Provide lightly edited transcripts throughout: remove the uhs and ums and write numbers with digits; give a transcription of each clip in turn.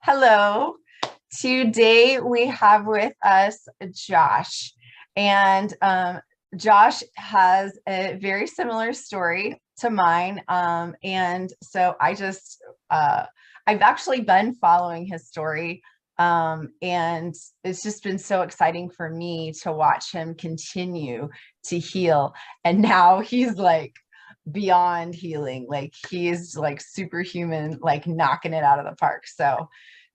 Hello. Today we have with us Josh, and Josh has a very similar story to mine. And so I've actually been following his story, and it's just been so exciting for me to watch him continue to heal. And now he's like beyond healing, like he's like superhuman, like knocking it out of the park. So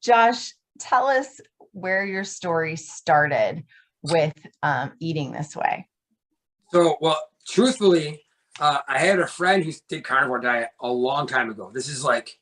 Josh, tell us where your story started with eating this way. Well, truthfully, I had a friend who did carnivore diet a long time ago. This is like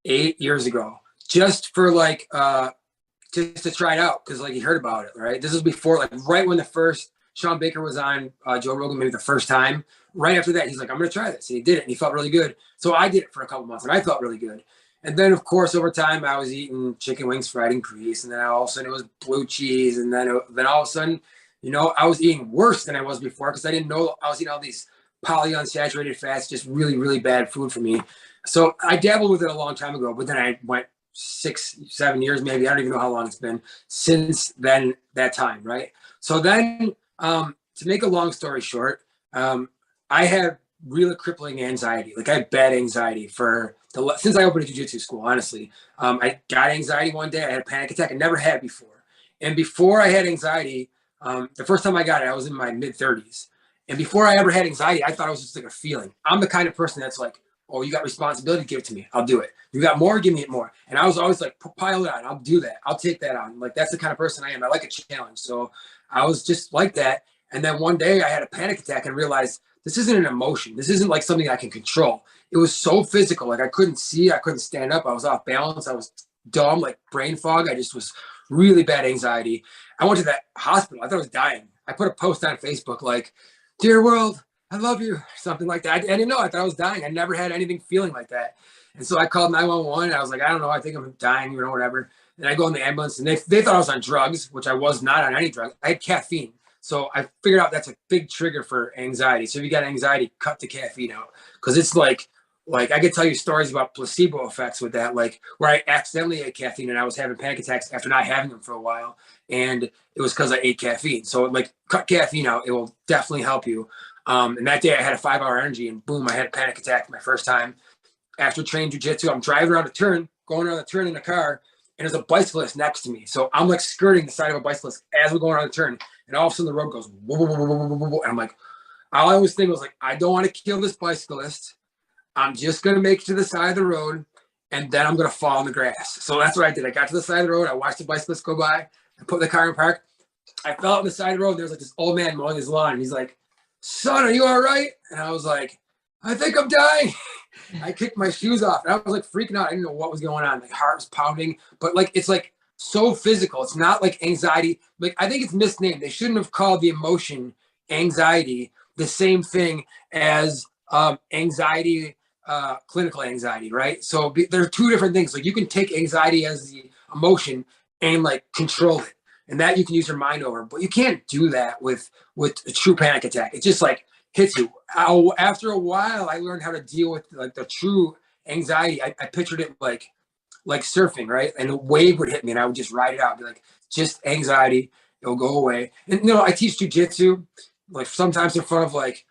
8 years ago, just for just to try it out because like he heard about it, right? This was before, like right when the first Sean Baker was on Joe Rogan, maybe the first time. Right after that, he's like, "I'm gonna try this," and he did it, and he felt really good. So I did it for a couple months, and I felt really good. And then, of course, over time, I was eating chicken wings fried in grease, and then all of a sudden it was blue cheese, and then all of a sudden, I was eating worse than I was before because I didn't know I was eating all these polyunsaturated fats, just really, really bad food for me. So I dabbled with it a long time ago, but then I went 6, 7 years, maybe I don't even know how long it's been since then that time, right? So then, to make a long story short, I had really crippling anxiety. Like I had bad anxiety since I opened a jiu-jitsu school, honestly. I got anxiety one day. I had a panic attack I never had before. And before I had anxiety, the first time I got it, I was in my mid-30s. And before I ever had anxiety, I thought it was just like a feeling. I'm the kind of person that's like, "Oh, you got responsibility, give it to me. I'll do it. You got more, give me it more." And I was always like, "Pile it on. I'll do that. I'll take that on." Like that's the kind of person I am. I like a challenge. So I was just like that. And then one day I had a panic attack and realized this isn't an emotion. This isn't like something I can control. It was so physical. Like I couldn't see. I couldn't stand up. I was off balance. I was dumb, like brain fog. I just was really bad anxiety. I went to that hospital. I thought I was dying. I put a post on Facebook like, "Dear world, I love you," something like that. I didn't know. I thought I was dying. I never had anything feeling like that. And so I called 911 and I was like, "I don't know. I think I'm dying, whatever." And I go in the ambulance and they thought I was on drugs, which I was not on any drugs. I had caffeine. So I figured out that's a big trigger for anxiety. So if you got anxiety, cut the caffeine out. Because it's like I could tell you stories about placebo effects with that, like where I accidentally ate caffeine and I was having panic attacks after not having them for a while. And it was because I ate caffeine. So like cut caffeine out. It will definitely help you. And that day I had a 5-hour energy and boom, I had a panic attack my first time. After training jiu-jitsu, I'm driving around a turn, going around the turn in a car, and there's a bicyclist next to me. So I'm like skirting the side of a bicyclist as we're going around the turn. And all of a sudden the road goes, whoa, whoa, whoa, whoa, whoa, whoa, whoa. And I'm like, all I was thinking was like, I don't want to kill this bicyclist. I'm just going to make it to the side of the road, and then I'm going to fall in the grass. So that's what I did. I got to the side of the road. I watched the bicyclist go by. I put the car in park. I fell out on the side of the road. And there was like this old man mowing his lawn. And he's like, "Son, are you all right?" And I was like, "I think I'm dying." I kicked my shoes off. And I was like freaking out. I didn't know what was going on. My heart was pounding. But like it's like so physical. It's not like anxiety. Like I think it's misnamed. They shouldn't have called the emotion anxiety the same thing as anxiety, clinical anxiety, right? So there are two different things. Like you can take anxiety as the emotion and like control it, and that you can use your mind over. But you can't do that with a true panic attack. It just like hits you. After a while, I learned how to deal with like the true anxiety. I pictured it like surfing, right? And a wave would hit me, and I would just ride it out. Be like, just anxiety. It'll go away. And I teach jujitsu, like sometimes in front of like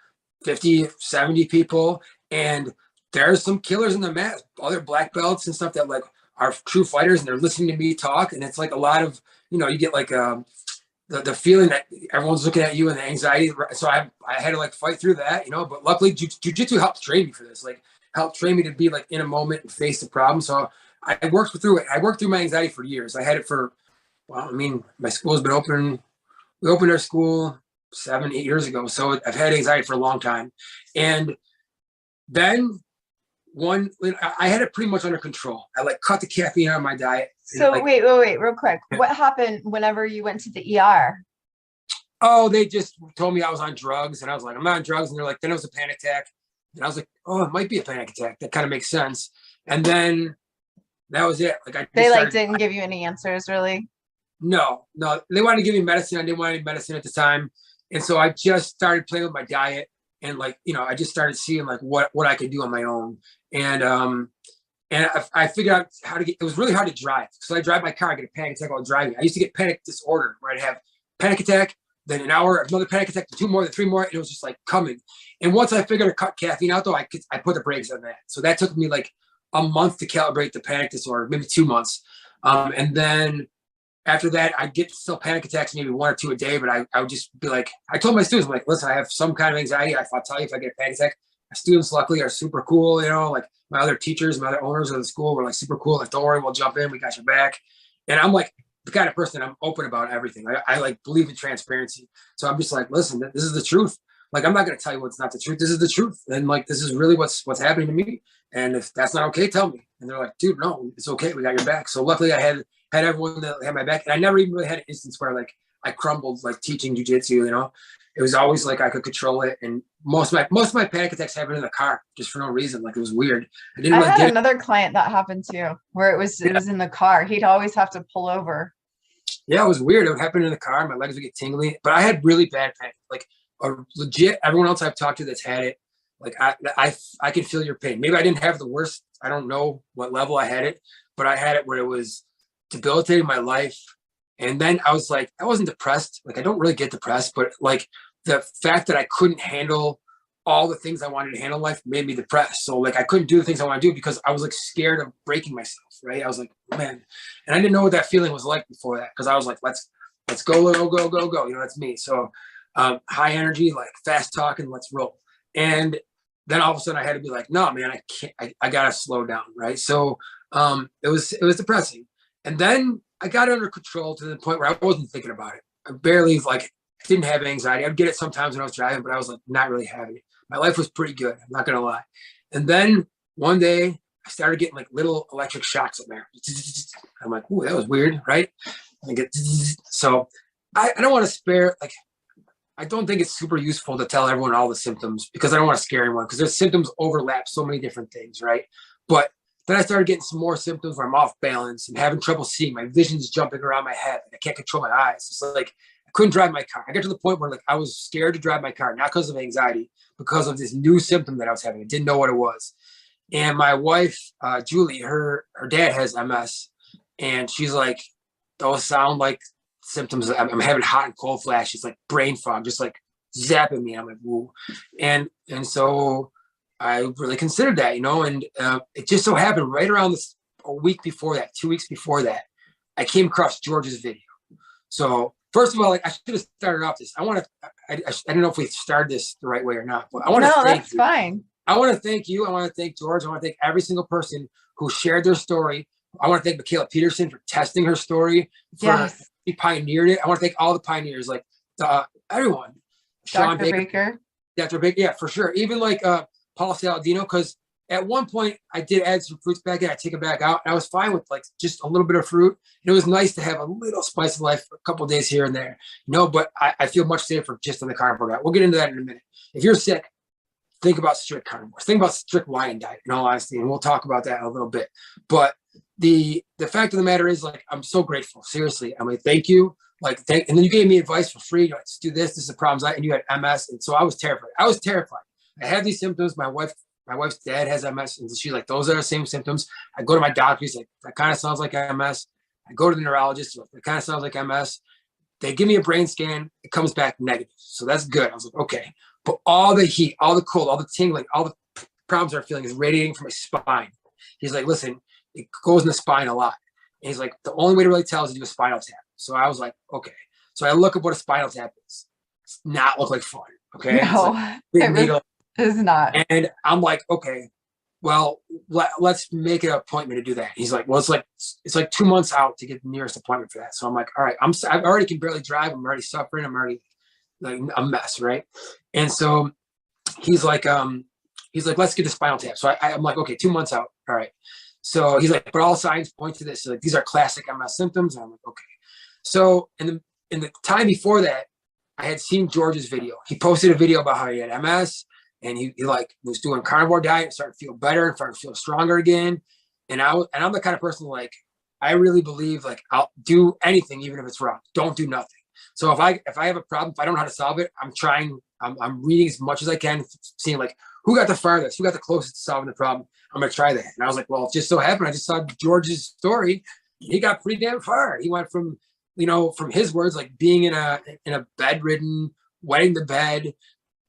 50, 70 people, and there's some killers in the mat, other black belts and stuff that like are true fighters, and they're listening to me talk. And it's like a lot of, you get like the feeling that everyone's looking at you and the anxiety. So I had to like fight through that, but luckily jujitsu helped train me for this, like helped train me to be like in a moment and face the problem. So I worked through it. I worked through my anxiety for years. I had it for, well, I mean, my school's been open. We opened our school 7, 8 years ago. So I've had anxiety for a long time. And then I had it pretty much under control. I like cut the caffeine out of my diet. So like, wait, real quick. What happened whenever you went to the ER? Oh, they just told me I was on drugs, and I was like, "I'm not on drugs." And they're like, "Then it was a panic attack." And I was like, "Oh, it might be a panic attack. That kind of makes sense." And then that was it. Like They like didn't give you any answers, really? No, they wanted to give me medicine. I didn't want any medicine at the time. And so I just started playing with my diet, and like, I just started seeing like what I could do on my own. And And I figured out how to get, it was really hard to drive. So I drive my car, I get a panic attack while driving. I used to get panic disorder where I'd have panic attack, then an hour, another panic attack, then two more, then three more. And it was just like coming. And once I figured to cut caffeine out though, I put the brakes on that. So that took me like a month to calibrate the panic disorder, maybe 2 months. And then after that, I'd get still panic attacks, maybe 1 or 2 a day, but I would just be like, I told my students, I'm like, listen, I have some kind of anxiety. I'll tell you if I get a panic attack. My students luckily are super cool, you know, like my other teachers, my other owners of the school were like super cool. Like, don't worry, we'll jump in, we got your back. And I'm like the kind of person, I'm open about everything. I like believe in transparency. So I'm just like, listen, this is the truth. Like, I'm not going to tell you what's not the truth. This is the truth. And like, this is really what's happening to me. And if that's not okay, tell me. And they're like, dude, no, it's okay. We got your back. So luckily I had everyone that had my back. And I never even really had an instance where like I crumbled, like teaching jujitsu, you know, it was always like I could control it. And most of my panic attacks happened in the car just for no reason. Like, it was weird. I had another client that happened too, where it was in the car. He'd always have to pull over. Yeah, it was weird. It would happen in the car. My legs would get tingly, but I had really bad pain. Like, legit, everyone else I've talked to that's had it, like I can feel your pain. Maybe I didn't have the worst. I don't know what level I had it, but I had it where it was debilitating my life. And then I was like, I wasn't depressed. Like, I don't really get depressed, but like the fact that I couldn't handle all the things I wanted to handle in life made me depressed. So like, I couldn't do the things I want to do because I was like scared of breaking myself. Right. I was like, man, and I didn't know what that feeling was like before that. Cause I was like, let's go. You know, that's me. So high energy, like fast talking, let's roll. And then all of a sudden I had to be like, no, man, I can't, I gotta slow down. Right. So it was depressing. And then I got under control to the point where I wasn't thinking about it. I barely like didn't have anxiety. I'd get it sometimes when I was driving, but I was like not really having it. My life was pretty good. I'm not gonna lie. And then one day I started getting like little electric shocks in there. I'm like, ooh, that was weird, right? So I don't want to spare, like, I don't think it's super useful to tell everyone all the symptoms because I don't want to scare anyone because their symptoms overlap so many different things, right? But then I started getting some more symptoms where I'm off balance and having trouble seeing. My vision's jumping around my head. I can't control my eyes. It's like I couldn't drive my car. I got to the point where like I was scared to drive my car, not because of anxiety, because of this new symptom that I was having. I didn't know what it was. And my wife, Julie, her dad has MS, and she's like, those sound like symptoms. I'm having hot and cold flashes, like brain fog, just like zapping me. I'm like, woo. And so I really considered that, you know, and it just so happened right around this, a week before that, 2 weeks before that, I came across George's video. So first of all, like I should have started off this. I don't know if we started this the right way or not, but I want to thank that's fine. I want to thank you. I want to thank George. I want to thank every single person who shared their story. I want to thank Michaela Peterson for testing her story. He pioneered it. I want to thank all the pioneers, like everyone. Dr. Baker. Dr. Baker, yeah, for sure. Even like Paul Saladino, because at one point I did add some fruits back in. I take it back out, and I was fine with like just a little bit of fruit. And it was nice to have a little spice of life for a couple of days here and there. No, but I feel much safer just on the carnivore diet. We'll get into that in a minute. If you're sick, think about strict carnivores. Think about strict lion diet, in all honesty, and we'll talk about that in a little bit. But the fact of the matter is, like, I'm so grateful. Seriously, I mean, thank you. Like, and then you gave me advice for free. Like, let's do this. This is the problems and you had MS, and so I was terrified. I had these symptoms. My wife's dad has MS, and she's like, those are the same symptoms. I go to my doctor. He's like, that kind of sounds like MS. I go to the neurologist. Like, that kind of sounds like MS. They give me a brain scan. It comes back negative. So that's good. I was like, okay. But all the heat, all the cold, all the tingling, all the problems I'm feeling is radiating from my spine. He's like, listen, it goes in the spine a lot. And he's like, the only way to really tell is to do a spinal tap. So I was like, okay. So I look up what a spinal tap is. It's not look like fun. Okay. No, it is not. And I'm like, okay, well, let's make an appointment to do that. He's like, well, it's like 2 months out to get the nearest appointment for that. So I'm like, all right, I already can barely drive. I'm already suffering. I'm already like a mess. Right. And so he's like, let's get the spinal tap. So I'm like, okay, 2 months out. All right. So he's like, but all signs point to this. So like, these are classic MS symptoms. And I'm like, okay. So in the time before that, I had seen George's video. He posted a video about how he had MS, and he like was doing carnivore diet and started to feel better and started to feel stronger again. And I'm the kind of person, like, I really believe, like, I'll do anything, even if it's wrong. Don't do nothing. So if I have a problem, if I don't know how to solve it, I'm reading as much as I can, seeing like who got the farthest, who got the closest to solving the problem. I'm going to try that. And I was like, well, it just so happened. I just saw George's story. He got pretty damn far. He went from, from his words, like being in a bedridden, wetting the bed,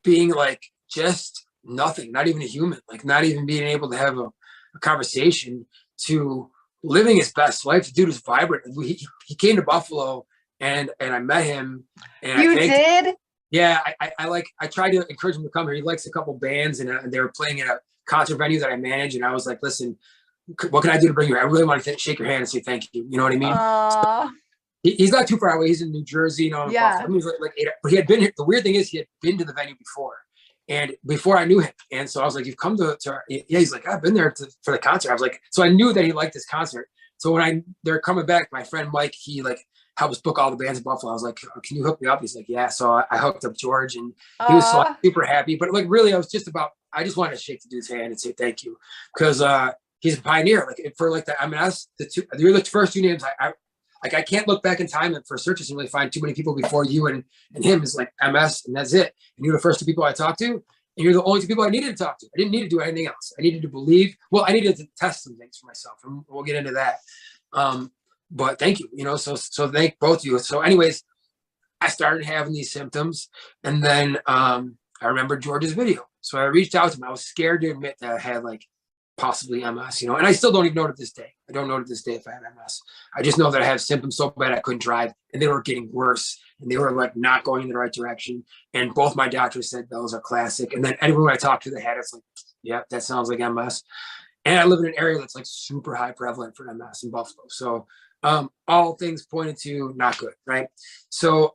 being like just nothing, not even a human, like not even being able to have a conversation, to living his best life. The dude was vibrant. He came to Buffalo and I met him. And you did? Yeah. I tried to encourage him to come here. He likes a couple bands and they were playing at a concert venue that I manage. And I was like, listen, what can I do to bring you here? I really want to shake your hand and say thank you. You know what I mean? So he's not too far away. He's in New Jersey, Yeah. Buffalo. He was like 8, but he had been here. The weird thing is he had been to the venue before I knew him. And so I was like, you've come to our, yeah, he's like, I've been there for the concert. I was like, so I knew that he liked this concert. So when they're coming back, my friend Mike, he like helps book all the bands in Buffalo. I was like, can you hook me up? He's like, yeah. So I hooked up George and he was so super happy. But like, really, I just wanted to shake the dude's hand and say thank you. Because he's a pioneer. Like for like the MS, you're the first 2 names I can't look back in time and for searches and really find too many people before you and him is like MS, and that's it. And you're the first 2 people I talked to, and you're the only 2 people I needed to talk to. I didn't need to do anything else. I needed to believe. Well, I needed to test some things for myself, and we'll get into that. But thank you. So thank both of you. So, anyways, I started having these symptoms, and then I remembered George's video. So I reached out to him. I was scared to admit that I had like possibly MS, and I still don't even know to this day. I don't know to this day if I have MS. I just know that I have symptoms so bad I couldn't drive, and they were getting worse, and they were like not going in the right direction. And both my doctors said those are classic. And then anyone I talked to that had it's like, yeah, that sounds like MS. And I live in an area that's like super high prevalent for MS in Buffalo. So all things pointed to not good, right? So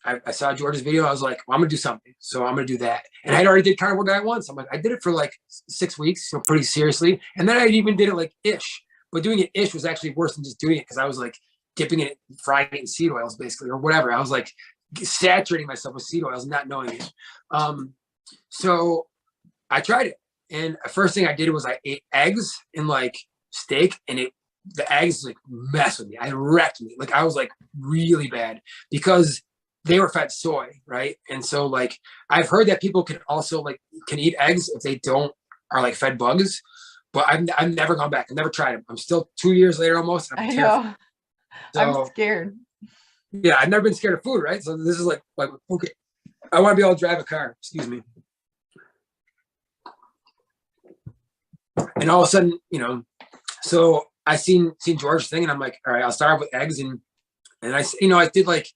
I saw George's video. I was like, well, I'm gonna do something. So I'm gonna do that. And I had already did carnivore diet once. I'm like, I did it for like 6 weeks, pretty seriously. And then I even did it like ish. But doing it ish was actually worse than just doing it, because I was like dipping it, frying it in seed oils basically, or whatever. I was like saturating myself with seed oils, not knowing it. So I tried it. And the first thing I did was I ate eggs and like steak, and the eggs like messed with me. I wrecked me. Like I was like really bad because they were fed soy, right? And so like I've heard that people can also can eat eggs if they are like fed bugs, but I've never gone back. I've never tried them. I'm still 2 years later almost. I know. So, I'm scared. Yeah, I've never been scared of food, right? So this is like okay, I want to be able to drive a car. Excuse me. And all of a sudden, so I seen George's thing, and I'm like, all right, I'll start with eggs, and I did like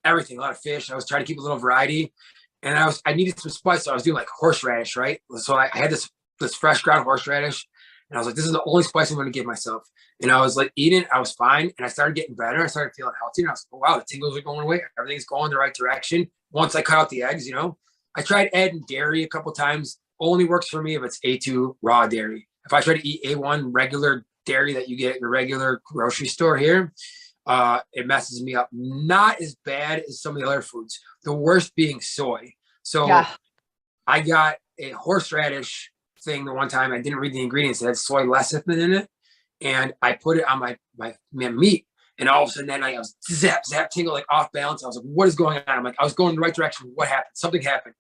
everything, a lot of fish. I was trying to keep a little variety, and I needed some spice, so I was doing like horseradish, right? So I had this fresh ground horseradish, and I was like, this is the only spice I'm going to give myself. And I was like eating, I was fine, and I started getting better. I started feeling healthy, and I was like, oh, wow, the tingles are going away. Everything's going the right direction. Once I cut out the eggs, I tried adding dairy a couple times. Only works for me if it's A2 raw dairy. If I try to eat A1 regular dairy that you get at your regular grocery store here, it messes me up. Not as bad as some of the other foods. The worst being soy. So yeah. I got a horseradish thing the one time. I didn't read the ingredients. It had soy lecithin in it. And I put it on my meat. And all of a sudden that night I was zap, tingle, like off balance. I was like, what is going on? I'm like, I was going in the right direction. What happened? Something happened.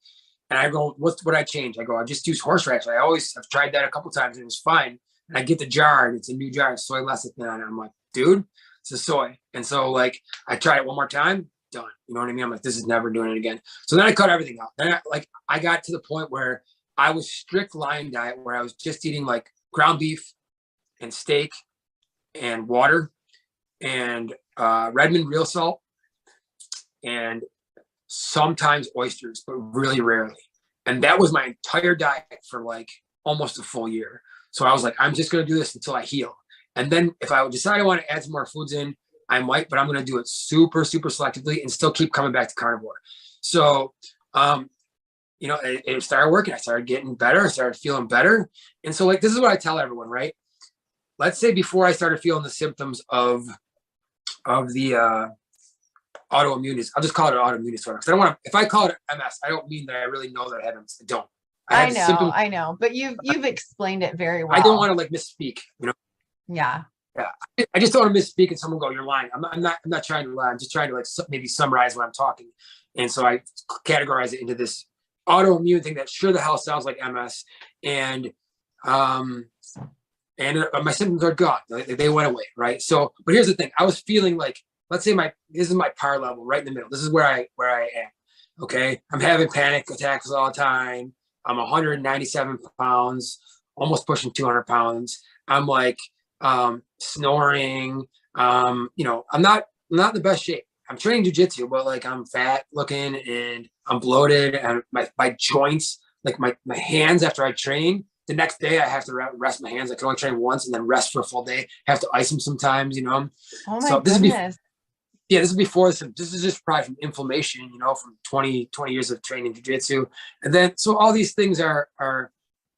And I go, what I change? I go, I just use horseradish. I've tried that a couple times and it was fine. And I get the jar, and it's a new jar, soy lecithin on it. I'm like, dude, it's a soy. And so like, I tried it one more time, done. You know what I mean? I'm like, this is never doing it again. So then I cut everything out. Then I got to the point where I was strict lion diet, where I was just eating like ground beef and steak and water and Redmond real salt and sometimes oysters, but really rarely. And that was my entire diet for like almost a full year. So I was like, I'm just going to do this until I heal. And then if I would decide I want to add some more foods in, I might, but I'm going to do it super, super selectively and still keep coming back to carnivore. So, it started working. I started getting better. I started feeling better. And so like, this is what I tell everyone, right? Let's say before I started feeling the symptoms of the autoimmune, I'll just call it an autoimmune disorder. Because I don't want to, if I call it MS, I don't mean that I really know that I have MS. I don't. I know, but you've explained it very well. I don't want to like misspeak, Yeah. Yeah. I just don't want to misspeak and someone go, you're lying. I'm not trying to lie. I'm just trying to like maybe summarize what I'm talking. And so I categorize it into this autoimmune thing that sure the hell sounds like MS. And and my symptoms are gone. They went away, right? So, but here's the thing: I was feeling like, let's say this is my par level, right in the middle. This is where I am. Okay, I'm having panic attacks all the time. I'm 197 pounds, almost pushing 200 pounds. I'm like snoring. I'm not in the best shape. I'm training jujitsu, but like I'm fat looking and I'm bloated, and my joints, like my hands after I train, the next day I have to rest my hands. I can only train once and then rest for a full day. I have to ice them sometimes, Oh my so goodness. This is before this. This is just probably from inflammation, from 20 years of training jiu-jitsu. And then, so all these things are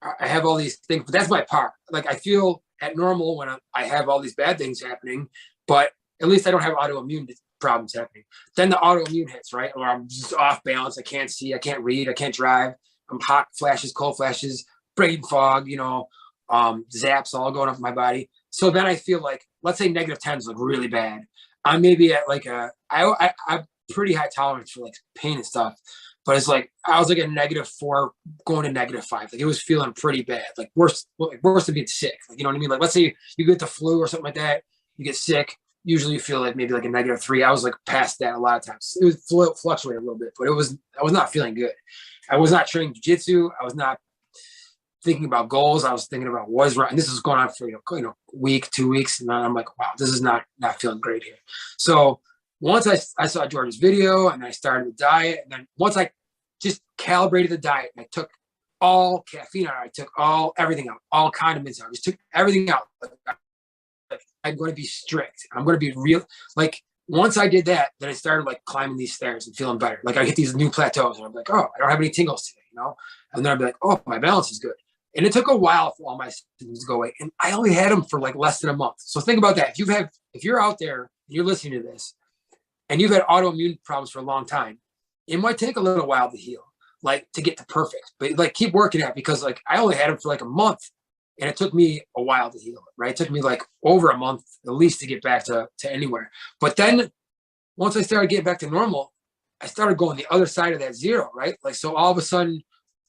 I have all these things, but that's my part. Like I feel at normal when I have all these bad things happening, but at least I don't have autoimmune problems happening. Then the autoimmune hits, right? Or I'm just off balance. I can't see, I can't read, I can't drive. I'm hot flashes, cold flashes, brain fog, zaps all going up my body. So then I feel like, let's say -10 is like really bad. I'm maybe at like I'm pretty high tolerance for like pain and stuff, but it's like I was like a -4 going to -5. Like it was feeling pretty bad, like worse than being sick. Like, you know what I mean? Like let's say you get the flu or something like that, you get sick. Usually you feel like maybe like a -3. I was like past that a lot of times. It would fluctuate a little bit, but I was not feeling good. I was not training jiu-jitsu. I was not thinking about goals. I was thinking about what is right. And this was going on for, week, 2 weeks. And I'm like, wow, this is not feeling great here. So once I saw George's video and I started the diet, and then once I just calibrated the diet, and I took all caffeine out, I took everything out, all condiments out, I just took everything out. Like, I'm going to be strict. I'm going to be real. Like once I did that, then I started like climbing these stairs and feeling better. Like I hit these new plateaus and I'm like, oh, I don't have any tingles today, And then I'd be like, oh, my balance is good. And it took a while for all my symptoms to go away. And I only had them for like less than a month. So think about that. If you're out there, and you're listening to this, and you've had autoimmune problems for a long time, it might take a little while to heal, like to get to perfect. But like keep working at it, because like I only had them for like a month, and it took me a while to heal it, right? It took me like over a month at least to get back to anywhere. But then once I started getting back to normal, I started going the other side of that zero, right? Like, so all of a sudden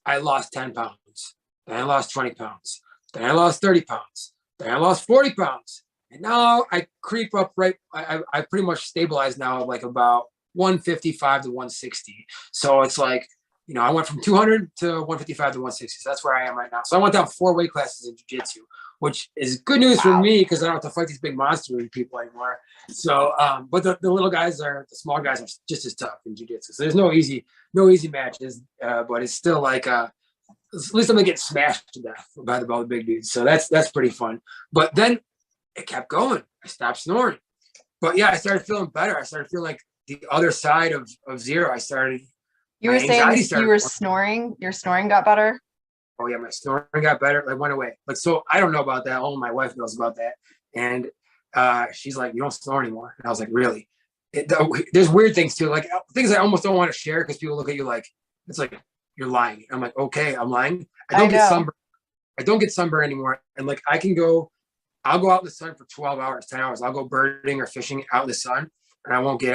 I lost 10 pounds. Then I lost 20 pounds. Then I lost 30 pounds. Then I lost 40 pounds. And now I creep up right. I pretty much stabilized now at like about 155 to 160. So it's like, I went from 200 to 155 to 160. So that's where I am right now. So I went down 4 weight classes in jiu-jitsu, which is good news for me because I don't have to fight these big monster people anymore. So, but the little guys the small guys are just as tough in jiu-jitsu. So there's no easy matches, but it's still like, at least I'm gonna get smashed to death by the big dudes. So that's pretty fun. But then it kept going. I stopped snoring. But yeah, I started feeling better. I started feeling like the other side of zero. You were saying you were snoring. Your snoring got better? Oh yeah, my snoring got better. It went away. But so I don't know about that. Only my wife knows about that. And she's like, you don't snore anymore. And I was like, really? There's weird things too, like things I almost don't want to share because people look at you like it's like you're lying. I'm like, okay, I'm lying. I don't get sunburn anymore. And like I'll go out in the sun for 12 hours, 10 hours. I'll go birding or fishing out in the sun and I won't get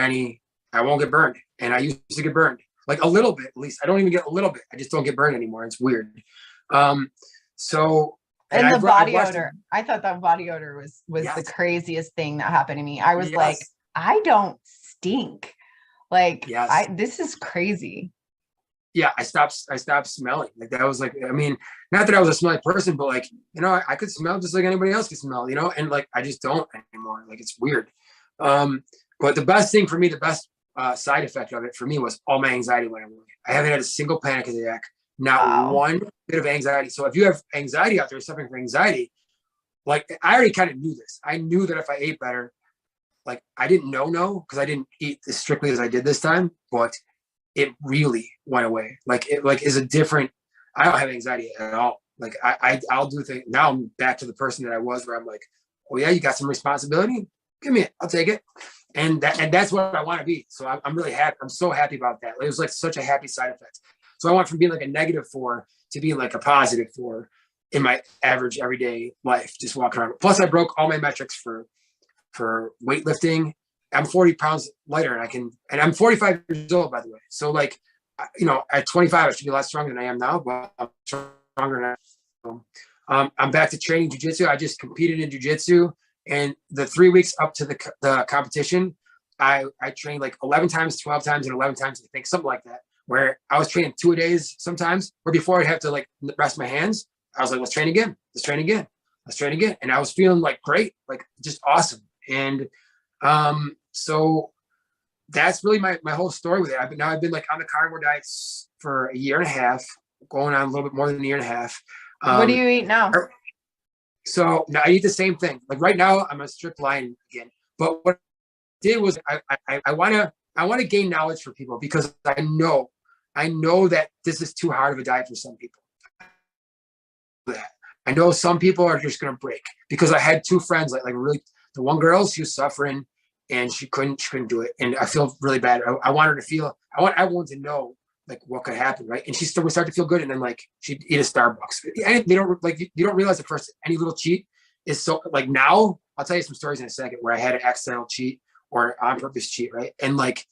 burned. And I used to get burned like a little bit, at least. I don't even get a little bit. I just don't get burned anymore. It's weird. So. And the body odor. I thought that body odor was yes. the craziest thing that happened to me. I was like, I don't stink. Like, yes. This is crazy. Yeah, I stopped smelling. Like that was like, I mean, not that I was a smelly person, but like, I could smell just like anybody else could smell, and like, I just don't anymore. Like, it's weird. But the best thing for me, the best side effect of it for me was all my anxiety went away. I haven't had a single panic attack, not one bit of anxiety. So if you have anxiety out there, suffering from anxiety, like I already kind of knew this. I knew that if I ate better, like I didn't know because I didn't eat as strictly as I did this time, but it really went away. Like it is a different, I don't have anxiety at all. Like I'll do things. Now I'm back to the person that I was where I'm like, oh yeah, you got some responsibility? Give me it. I'll take it. And that's what I want to be. So I'm really happy. I'm so happy about that. It was like such a happy side effect. So I went from being like a -4 to being like a +4 in my average everyday life, just walking around. Plus I broke all my metrics for weightlifting. I'm 40 pounds lighter and I'm 45 years old, by the way. So like, at 25, I should be a lot stronger than I am now, but I'm stronger now. I'm back to training jujitsu. I just competed in jujitsu, and the 3 weeks up to the competition, I trained like 11 times, 12 times, and 11 times, I think, something like that, where I was training 2 a days sometimes, or before I'd have to like rest my hands. I was like, let's train again. Let's train again. Let's train again. And I was feeling like great, like just awesome. And so that's really my whole story with it. I've been like on the carnivore diets for a year and a half, going on a little bit more than a year and a half. What do you eat now? So now I eat the same thing. Like right now, I'm a strict lion again. But what I did was I want to gain knowledge for people, because I know that this is too hard of a diet for some people. I know some people are just going to break, because I had 2 friends, like really, the one girl, she was suffering and she couldn't do it. And I feel really bad. I want her to feel, I want everyone to know like what could happen. Right. And she still would start to feel good. And then like she'd eat a Starbucks. And they don't like, you don't realize at first any little cheat is so like, now I'll tell you some stories in a second where I had an accidental cheat or on purpose cheat. Right. And like,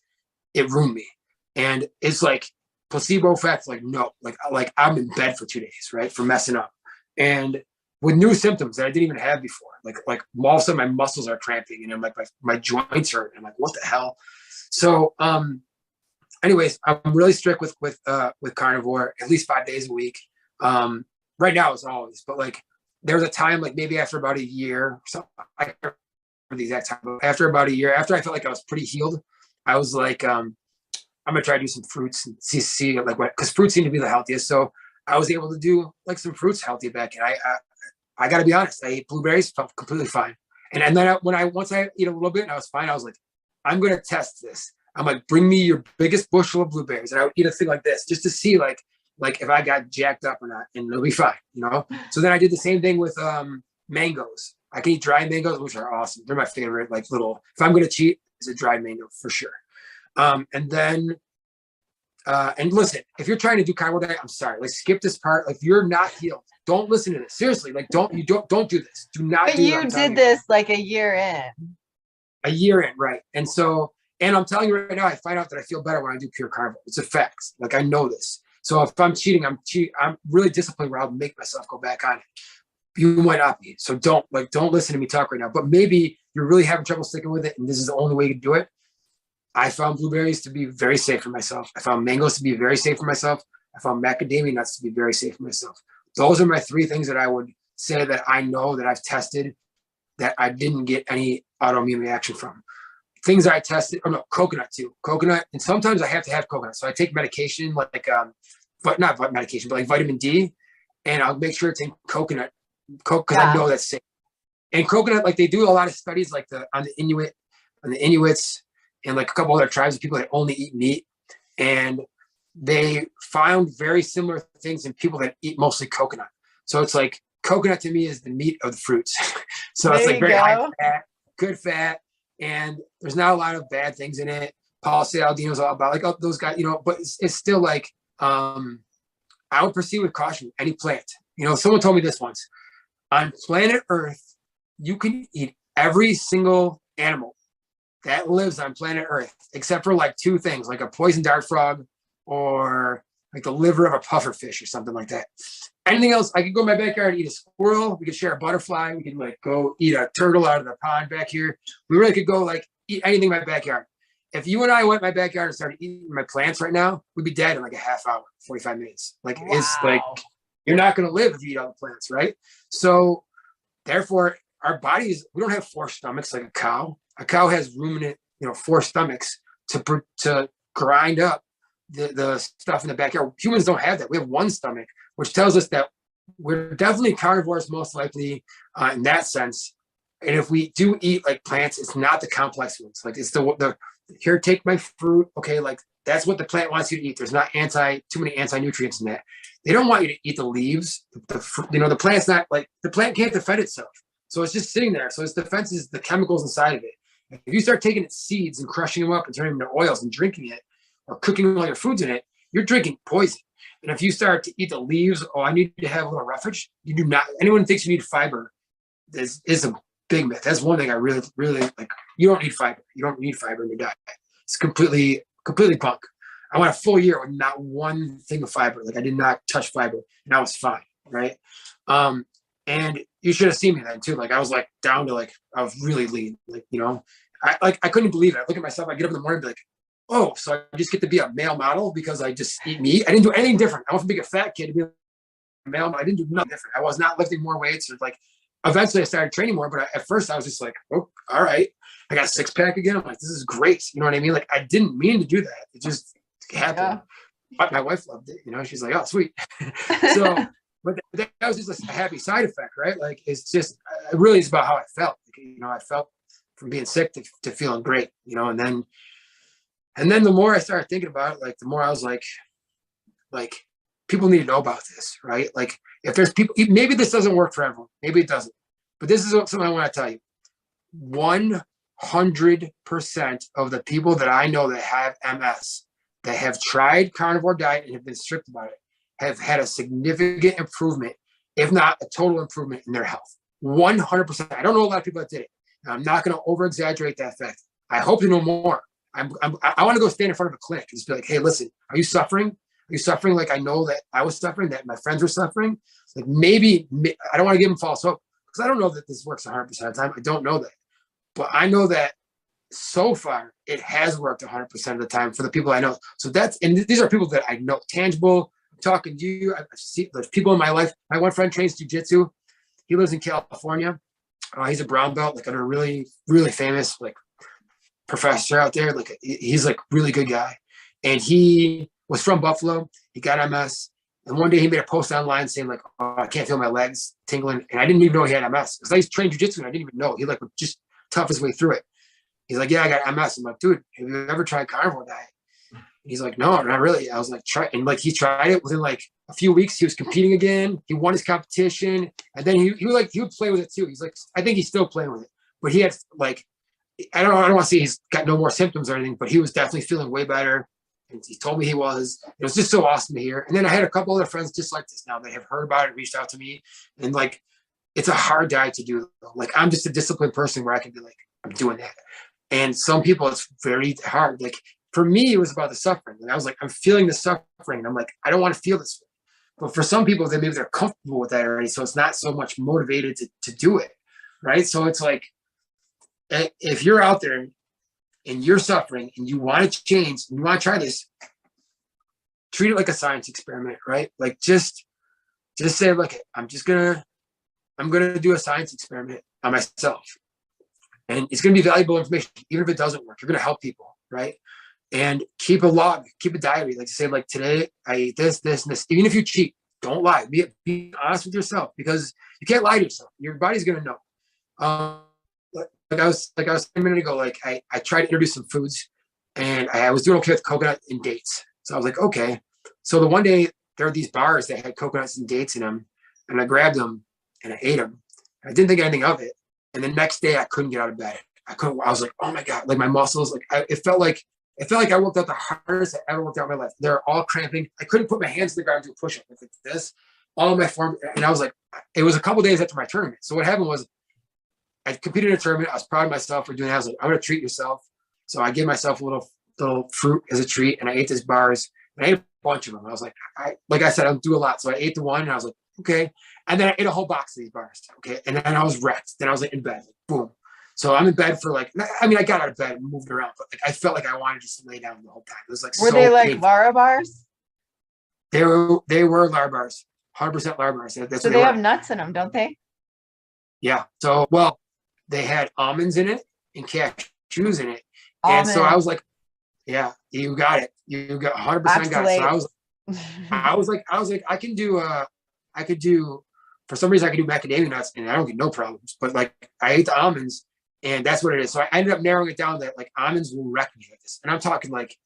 it ruined me. And it's like placebo effect. Like, no, like I'm in bed for 2 days, right, for messing up. And with new symptoms that I didn't even have before, like all of a sudden my muscles are cramping and I'm like, my joints hurt. And I'm like, what the hell? So, anyways, I'm really strict with carnivore, at least 5 days a week. Right now it's always, but like there was a time, like maybe after about a year, so I can't remember the exact time, but after about a year, after I felt like I was pretty healed, I was like, I'm gonna try to do some fruits and see like what, because fruits seem to be the healthiest. So I was able to do like some fruits healthy back. And I got to be honest, I ate blueberries, felt completely fine. And then once I eat a little bit and I was fine, I was like, I'm going to test this. I'm like, bring me your biggest bushel of blueberries. And I would eat a thing like this just to see like if I got jacked up or not, and it'll be fine, you know? So then I did the same thing with mangoes. I can eat dry mangoes, which are awesome. They're my favorite, like little, if I'm going to cheat, it's a dried mango for sure. And then, and listen, if you're trying to do carnivore diet, I'm sorry, like skip this part. Like you're not healed. Don't listen to this. Seriously, like don't do this. Do not. But you did this like a year in. A year in, right? And so, and I'm telling you right now, I find out that I feel better when I do pure carnivore. It's a fact. Like I know this. So if I'm cheating, I'm really disciplined where I'll make myself go back on it. You might not be. So don't listen to me talk right now. But maybe you're really having trouble sticking with it, and this is the only way you can do it. I found blueberries to be very safe for myself. I found mangoes to be very safe for myself. I found macadamia nuts to be very safe for myself. Those are my 3 things that I would say that I know that I've tested that I didn't get any autoimmune reaction from. Things I tested, oh no, coconut too. Coconut, and sometimes I have to have coconut. So I take medication but not medication, but like vitamin D, and I'll make sure it's in coconut, because I know that's safe. And coconut, like they do a lot of studies like on the Inuits, and like a couple other tribes of people that only eat meat. And they found very similar things in people that eat mostly coconut. So it's like coconut to me is the meat of the fruits. So it's like very high fat, good fat, and there's not a lot of bad things in it. Paul Cialdino's all about like those guys, you know, but it's still like, I would proceed with caution, any plant. You know, someone told me this once. On planet Earth, you can eat every single animal that lives on planet Earth, except for like 2 things, like a poison dart frog or like the liver of a pufferfish or something like that. Anything else, I could go in my backyard and eat a squirrel. We could share a butterfly. We could like go eat a turtle out of the pond back here. We really could go like eat anything in my backyard. If you and I went in my backyard and started eating my plants right now, we'd be dead in like a half hour, 45 minutes. Like it's like, you're not going to live if you eat all the plants, right? So therefore, our bodies, we don't have 4 stomachs like a cow. A cow has ruminant, 4 stomachs to grind up the stuff in the backyard. Humans don't have that. We have 1 stomach, which tells us that we're definitely carnivores, most likely in that sense. And if we do eat like plants, it's not the complex ones. Like it's the here, take my fruit. Okay, like that's what the plant wants you to eat. There's not too many anti-nutrients in that. They don't want you to eat the leaves. The plant's not like, the plant can't defend itself. So it's just sitting there. So its defense is the chemicals inside of it. If you start taking its seeds and crushing them up and turning them into oils and drinking it or cooking all your foods in it, you're drinking poison. And if you start to eat the leaves, I need to have a little refuge. You do not. Anyone thinks you need fiber is a big myth. That's one thing I really, really like. You don't need fiber. You don't need fiber in your diet. It's completely bunk. I went a full year with not 1 thing of fiber. Like I did not touch fiber, and I was fine, right? And you should have seen me then too. Like I was like down to like, I was really lean. Like, you know, I couldn't believe it. I look at myself, I get up in the morning and be like, oh, so I just get to be a male model because I just eat meat. I didn't do anything different. I went from being a fat kid to be a male. I didn't do nothing different. I was not lifting more weights. Or like, eventually I started training more, but at first I was just like, oh, all right. I got a six pack again. I'm like, this is great. You know what I mean? Like I didn't mean to do that. It just happened. But my wife loved it. You know, she's like, oh, sweet. So, but that was just a happy side effect, right? Like it's just, it really is about how I felt. Like, you know, I felt from being sick to feeling great, you know, and then the more I started thinking about it, like the more I was like people need to know about this, right? Like if there's people, maybe this doesn't work for everyone, maybe it doesn't, but this is something I want to tell you. 100% of the people that I know that have MS, that have tried carnivore diet and have been strict about it, have had a significant improvement, if not a total improvement in their health. 100%. I don't know a lot of people that did it. And I'm not going to over exaggerate that fact. I hope to know more. I want to go stand in front of a clinic and just be like, hey, listen, are you suffering? Are you suffering like I know that I was suffering, that my friends were suffering? Like maybe, I don't want to give them false hope because I don't know that this works 100% of the time. I don't know that. But I know that so far it has worked 100% of the time for the people I know. So and these are people that I know, tangible. I'm talking to you. I see there's people in my life. My one friend trains jiu-jitsu. He lives in California. He's a brown belt, like under a really, really famous like professor out there. Like he's like really good guy. And he was from Buffalo. He got MS. And one day he made a post online saying like, oh, I can't feel my legs tingling. And I didn't even know he had MS. Because I used to train jiu-jitsu and I didn't even know. He like would just tough his way through it. He's like, yeah, I got MS. I'm like, dude, have you ever tried carnivore diet? He's like, no, not really. I was like, try. And like, he tried it within like a few weeks. He was competing again. He won his competition. And then he would play with it too. He's like, I think he's still playing with it, but he had like, I don't want to say he's got no more symptoms or anything, but he was definitely feeling way better. And he told me he was. It was just so awesome to hear. And then I had a couple other friends just like this now that have heard about it, reached out to me. And like, it's a hard diet to do. Like, I'm just a disciplined person where I can be like, I'm doing that. And some people, it's very hard. Like, for me, it was about the suffering. And I was like, I'm feeling the suffering. And I'm like, I don't want to feel this way. But for some people, maybe they're comfortable with that already. So it's not so much motivated to do it. Right. So it's like, if you're out there and you're suffering and you want to change and you want to try this, treat it like a science experiment, right? Like just say, look, I'm going to do a science experiment on myself. And it's going to be valuable information. Even if it doesn't work, you're going to help people, right? And keep a log, keep a diary. Like say, like today I ate this, and this. Even if you cheat, don't lie. Be honest with yourself because you can't lie to yourself. Your body's going to know. Like I was a minute ago, like I tried to introduce some foods and I was doing okay with coconut and dates. So I was like, okay. So the one day there are these bars that had coconuts and dates in them and I grabbed them and I ate them. I didn't think anything of it. And the next day I couldn't get out of bed. I was like, oh my God, like my muscles, like it felt like I worked out the hardest I ever worked out in my life. They're all cramping. I couldn't put my hands to the ground to do a push-up like this. All of my form. And I was like, it was a couple days after my tournament. So what happened was I competed in a tournament. I was proud of myself for doing that. I was like, I'm going to treat yourself. So I gave myself a little fruit as a treat. And I ate these bars and I ate a bunch of them. I was like, like I said, I'll do a lot. So I ate the one and I was like, okay. And then I ate a whole box of these bars. Okay. And then I was wrecked. Then I was like in bed, like, boom. So I'm in bed for like, I mean, I got out of bed and moved around, but like I felt like I wanted to just lay down the whole time. It was like, were they like Lara bars? They were Lara bars, 100% Lara bars. That's so they have nuts in them, don't they? Yeah. So, well, they had almonds in it and cashews in it. And so I was like, yeah, you got it. You got 100% got it. So I was like, I could do, for some reason I could do macadamia nuts and I don't get no problems, but like I ate the almonds and that's what it is. So I ended up narrowing it down that like almonds will wreck me like this. And I'm talking like,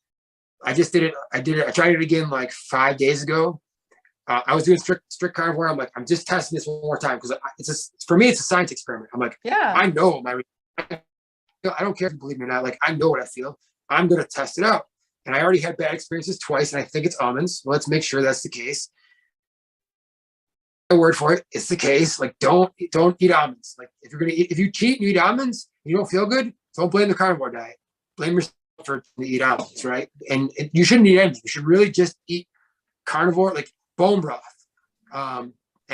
I just did it. I tried it again like 5 days ago. I was doing strict carnivore. I'm like, I'm just testing this one more time because for me, it's a science experiment. I'm like, yeah, I know I don't care if you believe me or not. Like, I know what I feel. I'm going to test it out. And I already had bad experiences twice, and I think it's almonds. Well, let's make sure that's the case. My word for it, it's the case. Like, don't eat almonds. Like, if you cheat and you eat almonds, you don't feel good. Don't blame the carnivore diet. Blame yourself for eat almonds, right? And you shouldn't eat anything. You should really just eat carnivore, like bone broth,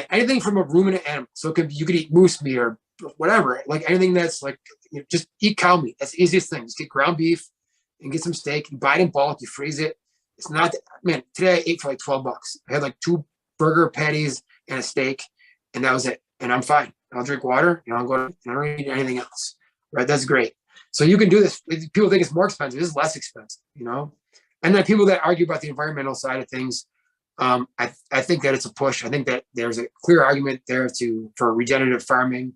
anything from a ruminant animal. So you could eat moose meat or whatever, like anything that's like, just eat cow meat. That's the easiest thing. Just get ground beef and get some steak. You buy it in bulk. You freeze it. It's not, man, today I ate for like $12. I had like 2 burger patties and a steak, and that was it. And I'm fine. I'll drink water, and I'll go, and I don't eat anything else. Right? That's great. So you can do this. People think it's more expensive. It's less expensive, And then people that argue about the environmental side of things, I think that it's a push. I think that there's a clear argument there for regenerative farming,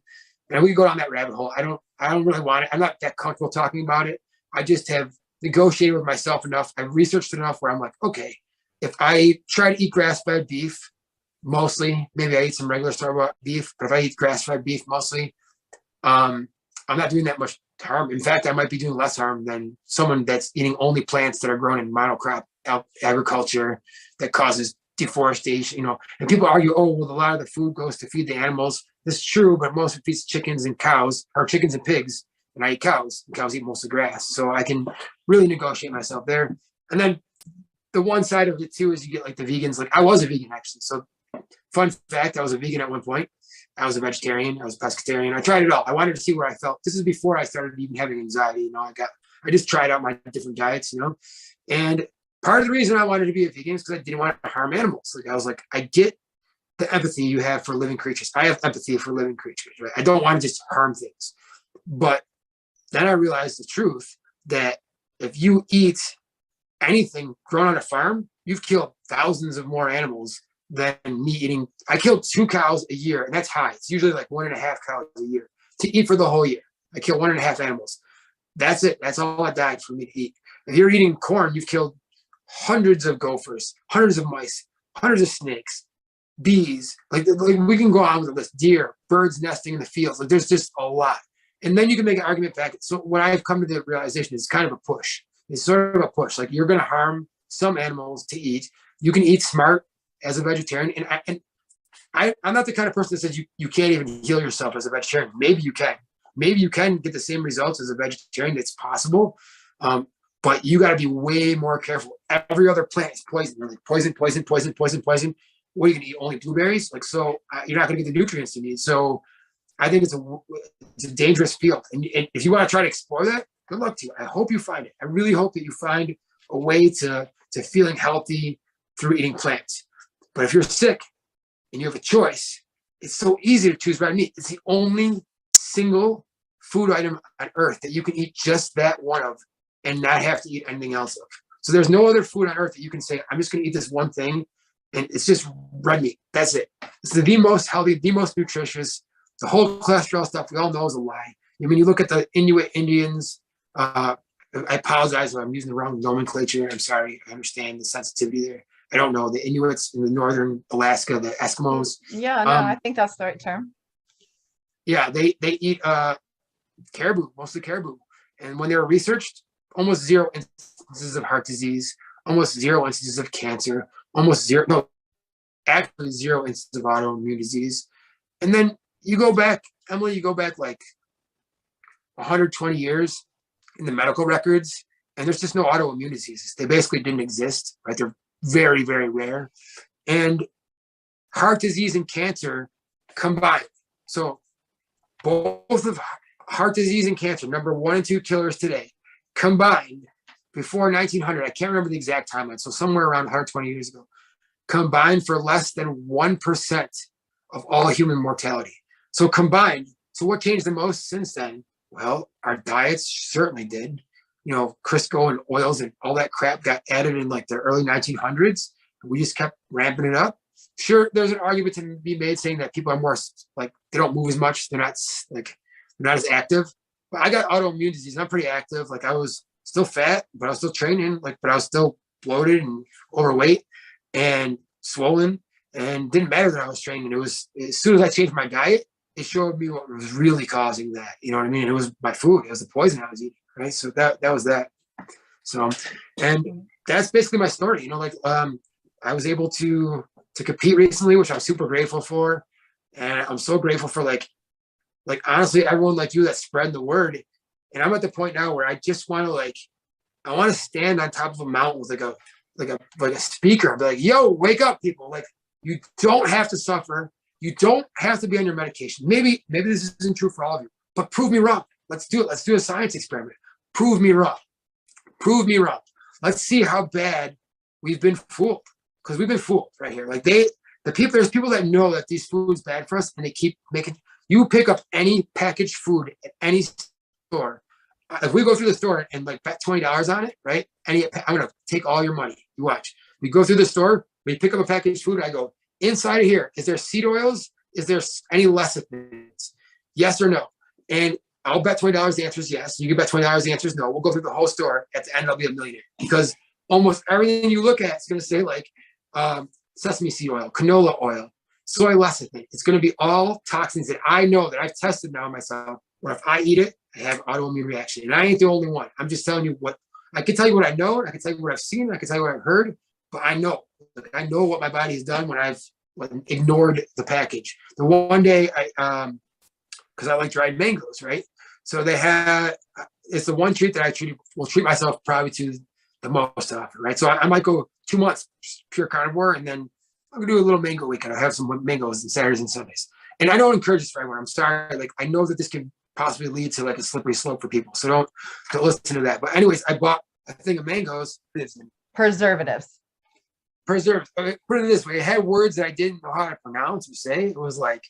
and we can go down that rabbit hole. I don't really want it. I'm not that comfortable talking about it. I just have negotiated with myself enough. I've researched enough where I'm like, okay, if I try to eat grass-fed beef, mostly, maybe I eat some regular store-bought beef, but if I eat grass-fed beef mostly, I'm not doing that much harm. In fact, I might be doing less harm than someone that's eating only plants that are grown in monocrop agriculture that causes deforestation, And people argue, oh, well, a lot of the food goes to feed the animals. This is true, but most of it feeds chickens and cows, or chickens and pigs, and I eat cows, and cows eat most of the grass. So I can really negotiate myself there. And then the one side of it too is you get like the vegans. Like I was a vegan actually. So fun fact, I was a vegan at one point. I was a vegetarian. I was a pescatarian. I tried it all. I wanted to see where I felt. This is before I started even having anxiety. I just tried out my different diets, And part of the reason I wanted to be a vegan is because I didn't want to harm animals. Like I was like, I get the empathy you have for living creatures. I have empathy for living creatures, right? I don't want to just harm things. But then I realized the truth that if you eat anything grown on a farm, you've killed thousands of more animals than me eating. I killed 2 cows a year, and that's high. It's usually like 1.5 cows a year to eat for the whole year. I kill 1.5 animals. That's it. That's all I died for me to eat. If you're eating corn, you've killed hundreds of gophers, hundreds of mice, hundreds of snakes, bees. Like we can go on with the list. Deer, birds nesting in the fields. Like there's just a lot. And then you can make an argument back. So what I've come to the realization is kind of a push. It's sort of a push. Like you're going to harm some animals to eat. You can eat smart as a vegetarian. And I'm not the kind of person that says you can't even heal yourself as a vegetarian. Maybe you can. Maybe you can get the same results as a vegetarian. It's possible. But you got to be way more careful. Every other plant is poison. Like poison, poison, poison, poison, poison. What are you going to eat? Only blueberries? Like, so you're not going to get the nutrients you need. So I think it's a dangerous field. And if you want to try to explore that, good luck to you. I hope you find it. I really hope that you find a way to feeling healthy through eating plants. But if you're sick and you have a choice, it's so easy to choose red meat. It's the only single food item on earth that you can eat just that one of and not have to eat anything else of. So there's no other food on earth that you can say, I'm just going to eat this one thing, and it's just red meat. That's it. It's the most healthy, the most nutritious. The whole cholesterol stuff we all know is a lie. I mean, you look at the Inuit Indians. I apologize if I'm using the wrong nomenclature. I'm sorry. I understand the sensitivity there. I don't know. The Inuits in the northern Alaska, the Eskimos. Yeah, no, I think that's the right term. Yeah, they eat caribou, mostly caribou. And when they were researched, almost 0 instances of heart disease, almost 0 instances of cancer, actually 0 instances of autoimmune disease. And then you go back, Emily, like 120 years in the medical records, and there's just no autoimmune diseases. They basically didn't exist, right? They're very, very rare. And heart disease and cancer combined. So both of heart disease and cancer, number 1 and 2 killers today, combined before 1900, I can't remember the exact timeline, so somewhere around 120 years ago, combined for less than 1% of all human mortality. So combined, so what changed the most since then? Well, our diets certainly did. Crisco and oils and all that crap got added in like the early 1900s. We just kept ramping it up. Sure, there's an argument to be made saying that people are more like, they don't move as much. They're not as active. But I got autoimmune disease. I'm pretty active. Like I was still fat, but I was still training. But I was still bloated and overweight and swollen. And didn't matter that I was training. It was, as soon as I changed my diet, it showed me what was really causing that. You know what I mean? It was my food. It was the poison I was eating. Right. So that was that. So, and that's basically my story. I was able to compete recently, which I'm super grateful for. And I'm so grateful for like honestly, everyone like you that spread the word. And I'm at the point now where I just want to I want to stand on top of a mountain with like a speaker and be like, yo, wake up, people. Like, you don't have to suffer. You don't have to be on your medication. Maybe this isn't true for all of you, but prove me wrong. Let's do it. Let's do a science experiment. Prove me wrong. Prove me wrong. Let's see how bad we've been fooled, because we've been fooled right here. Like there's people that know that these foods bad for us, and they keep making. You pick up any packaged food at any store. If we go through the store and like bet $20 on it, right? I'm gonna take all your money. You watch. We go through the store. We pick up a packaged food. I go, inside of here, is there seed oils? Is there any lecithins? Yes or no? And I'll bet $20 the answer is yes. You can bet $20 the answer is no. We'll go through the whole store. At the end, I'll be a millionaire, because almost everything you look at is going to say like sesame seed oil, canola oil, soy lecithin. It's going to be all toxins that I know that I've tested now myself, where if I eat it, I have autoimmune reaction. And I ain't the only one. I'm just telling you what I can tell you what I know. I can tell you what I've seen. I can tell you what I've heard. But I know what my body has done when I've ignored the package. The one day because I like dried mangoes, right? So it's the one treat that I will treat myself probably to the most often, right? So I might go 2 months pure carnivore, and then I'm gonna do a little mango weekend. I'll have some mangoes on Saturdays and Sundays. And I don't encourage this for everyone. I'm sorry. Like, I know that this can possibly lead to like a slippery slope for people. So don't listen to that. But anyways, I bought a thing of mangoes. Preservatives. Put it this way. It had words that I didn't know how to pronounce or say. It was like,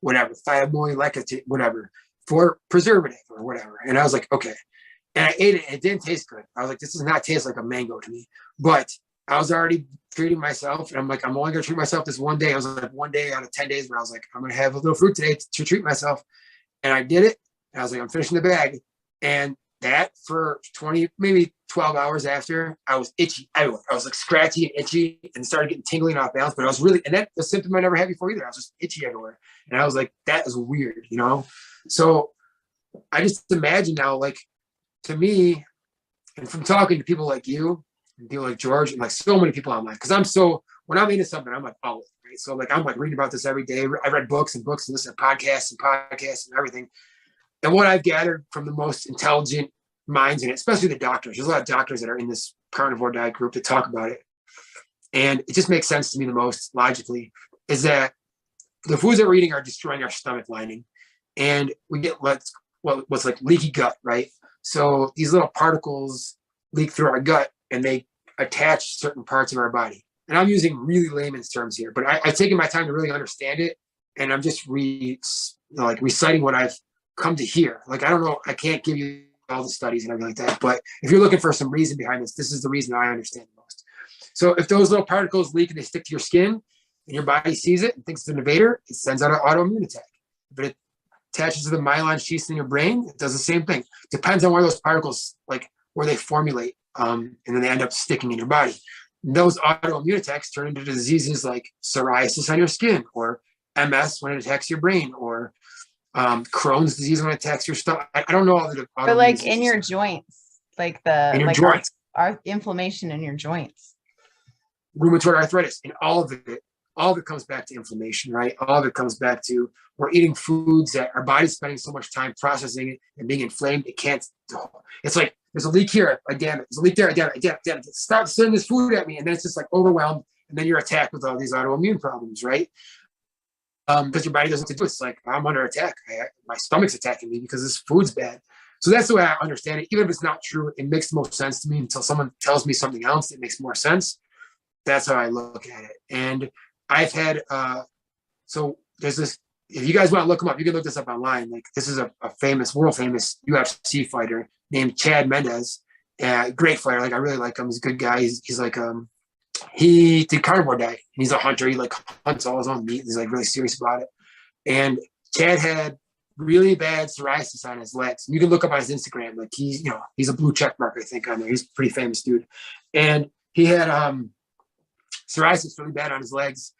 whatever, thiamine, whatever, for preservative or whatever. And I was like, okay. And I ate it, and it didn't taste good. I was like, this does not taste like a mango to me. But I was already treating myself, and I'm like, I'm only gonna treat myself this one day. I was like, one day out of 10 days where I was like, I'm gonna have a little fruit today to treat myself. And I did it. And I was like, I'm finishing the bag. And that for 20, maybe 12 hours after, I was itchy everywhere. I was like scratchy and itchy, and started getting tingling off balance. But I was really, and that's a symptom I never had before either. I was just itchy everywhere. And I was like, that is weird, you know? So I just imagine now, like, to me, and from talking to people like you, and people like George, and like so many people online, because when I'm into something, I'm like, oh, right? So like, I'm like reading about this every day. I read books and books and listen to podcasts and everything. And what I've gathered from the most intelligent minds in it, especially the doctors, there's a lot of doctors that are in this carnivore diet group that talk about it. And it just makes sense to me the most logically, is that the foods that we're eating are destroying our stomach lining. And we get what's like leaky gut, right? So these little particles leak through our gut, and they attach certain parts of our body. And I'm using really layman's terms here, but I've taken my time to really understand it. And I'm just reciting what I've come to hear. Like, I don't know, I can't give you all the studies and everything like that, but if you're looking for some reason behind this is the reason I understand the most. So if those little particles leak and they stick to your skin, and your body sees it and thinks it's an invader, it sends out an autoimmune attack. If it attaches to the myelin sheaths in your brain, it does the same thing. Depends on where those particles, like where they formulate, and then they end up sticking in your body. And those autoimmune attacks turn into diseases like psoriasis on your skin, or MS when it attacks your brain, or Crohn's disease when it attacks your stomach. I don't know all the. But like in your joints, like joints, our inflammation in your joints, rheumatoid arthritis, and all of it comes back to inflammation, right? All of it comes back to we're eating foods that our body's spending so much time processing it and being inflamed. It can't. It's like there's a leak here. I damn it. There's a leak there. I damn it. Stop sending this food at me, and then it's just like overwhelmed, and then you're attacked with all these autoimmune problems, right? Because your body doesn't do it. It's like, I'm under attack. My stomach's attacking me because this food's bad. So that's the way I understand it. Even if it's not true, it makes the most sense to me until someone tells me something else that makes more sense. That's how I look at it. And I've had, so there's this, if you guys want to look him up, you can look this up online. Like, this is a world famous UFC fighter named Chad Mendes. Great fighter. Like, I really like him. He's a good guy. He's like, he did carnivore diet. He's a hunter. He like hunts all his own meat. He's like really serious about it. And Chad had really bad psoriasis on his legs. You can look up on his Instagram. Like, he's a blue check mark, I think, on there. He's a pretty famous dude. And he had psoriasis really bad on his legs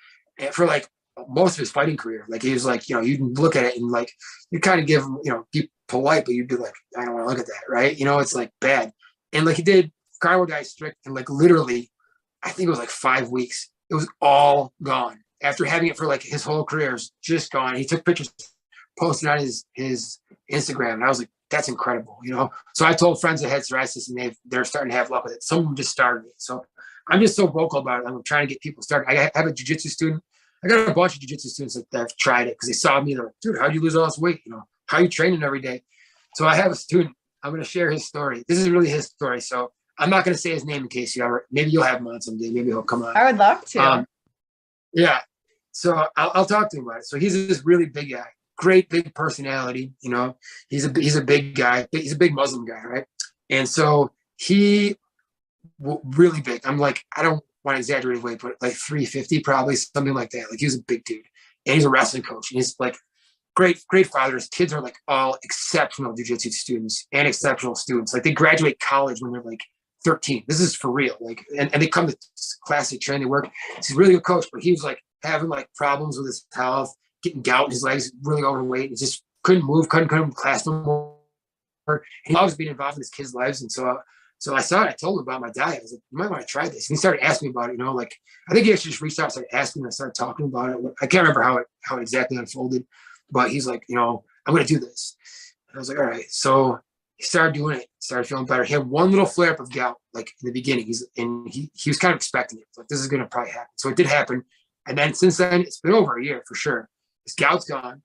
for like most of his fighting career. Like, he was like, you can look at it and like, you kind of give him, be polite, but you'd be like, I don't want to look at that, right? It's like bad. And like, he did carnivore diet strict, and like literally, I think it was like 5 weeks. It was all gone. After having it for like his whole career, it was just gone. He took pictures, posted on his Instagram, and I was like, that's incredible, So I told friends that had psoriasis, and they're starting to have luck with it. Some of them just started it. So I'm just so vocal about it. I'm trying to get people started. I have a jiu-jitsu student I got a bunch of jiu-jitsu students that have tried it because they saw me. They're like, dude, how'd you lose all this weight? How are you training every day? So I have a student. I'm going to share his story. This is really his story. So I'm not going to say his name in case maybe you'll have him on someday. Maybe he'll come on. I would love to. Yeah. So I'll talk to him about it. So he's this really big guy, great big personality. He's a big guy. He's a big Muslim guy, right? And so he really big. I'm like, I don't want to exaggerate his weight, but like 350 probably, something like that. Like he was a big dude, and he's a wrestling coach, and he's like great father. His kids are like all exceptional jiu-jitsu students and exceptional students. Like they graduate college when they're like 13. This is for real. Like, and they come to class, they train, they work. He's a really good coach, but he was like having like problems with his health, getting gout in his legs, really overweight, and just couldn't move, couldn't come to class no more. He loves being involved in his kids' lives, and so I saw it. I told him about my diet. I was like, you might want to try this. And he started asking me about it. Like I think he actually just reached out, started asking me. I started talking about it. I can't remember how it exactly unfolded, but he's like, I'm going to do this. And I was like, all right. So he started doing it. Started feeling better. He had one little flare up of gout, like in the beginning. He was kind of expecting it. Like this is going to probably happen. So it did happen. And then since then, it's been over a year for sure. His gout's gone.